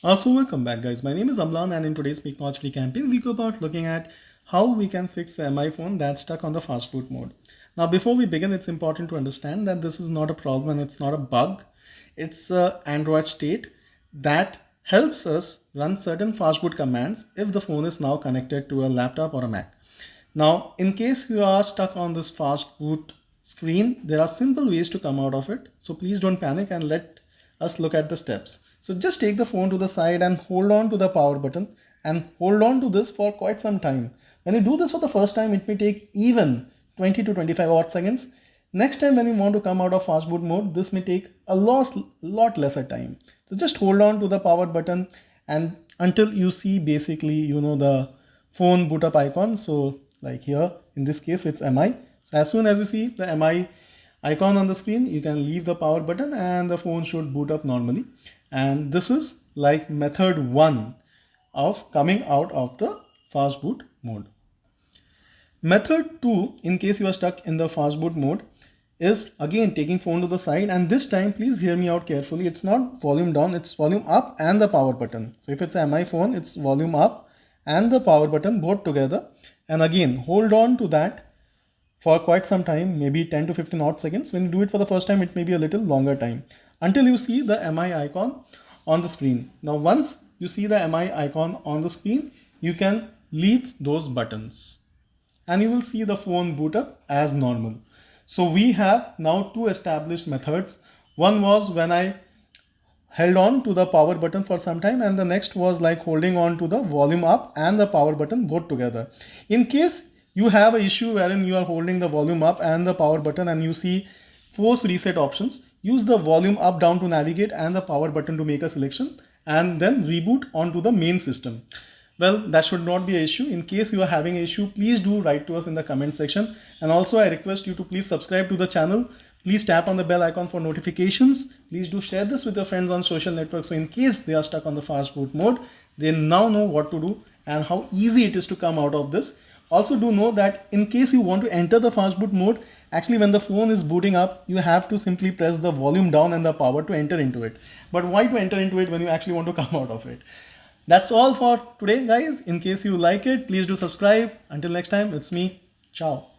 So welcome back guys, my name is Amlan and in today's Make Knowledge Free campaign we go about looking at how we can fix the MI phone that's stuck on the fast boot mode. Now before we begin, it's important to understand that this is not a problem and it's not a bug. It's a Android state that helps us run certain fast boot commands if the phone is now connected to a laptop or a Mac. Now in case you are stuck on this fast boot screen, there are simple ways to come out of it. So please don't panic and let us look at the steps. So just take the phone to the side and hold on to the power button and hold on to this for quite some time. When you do this for the first time, it may take even 20 to 25 odd seconds. Next time when you want to come out of fast boot mode, this may take a lot lesser time. So just hold on to the power button and until you see basically, the phone boot up icon. So like here, in this case, it's MI. So as soon as you see the MI icon on the screen, you can leave the power button and the phone should boot up normally. And this is like method 1 of coming out of the fast boot mode. Method 2, in case you are stuck in the fast boot mode, is again taking phone to the side, and this time please hear me out carefully. It's not volume down, it's volume up and the power button. So if it's a MI phone, it's volume up and the power button both together. And again, hold on to that for quite some time, maybe 10 to 15 odd seconds. When you do it for the first time, it may be a little longer time until you see the MI icon on the screen. Now, once you see the MI icon on the screen, you can leave those buttons and you will see the phone boot up as normal. So we have now two established methods. One was when I held on to the power button for some time, and the next was like holding on to the volume up and the power button both together. In case you have an issue wherein you are holding the volume up and the power button and you see force reset options, use the volume up down to navigate and the power button to make a selection and then reboot onto the main system. Well, that should not be an issue. In case you are having an issue, please do write to us in the comment section. And also I request you to please subscribe to the channel. Please tap on the bell icon for notifications. Please do share this with your friends on social networks. So in case they are stuck on the fast boot mode, they now know what to do and how easy it is to come out of this. Also do know that in case you want to enter the fast boot mode, actually when the phone is booting up, you have to simply press the volume down and the power to enter into it. But why to enter into it when you actually want to come out of it? That's all for today, guys. In case you like it, please do subscribe. Until next time, it's me. Ciao.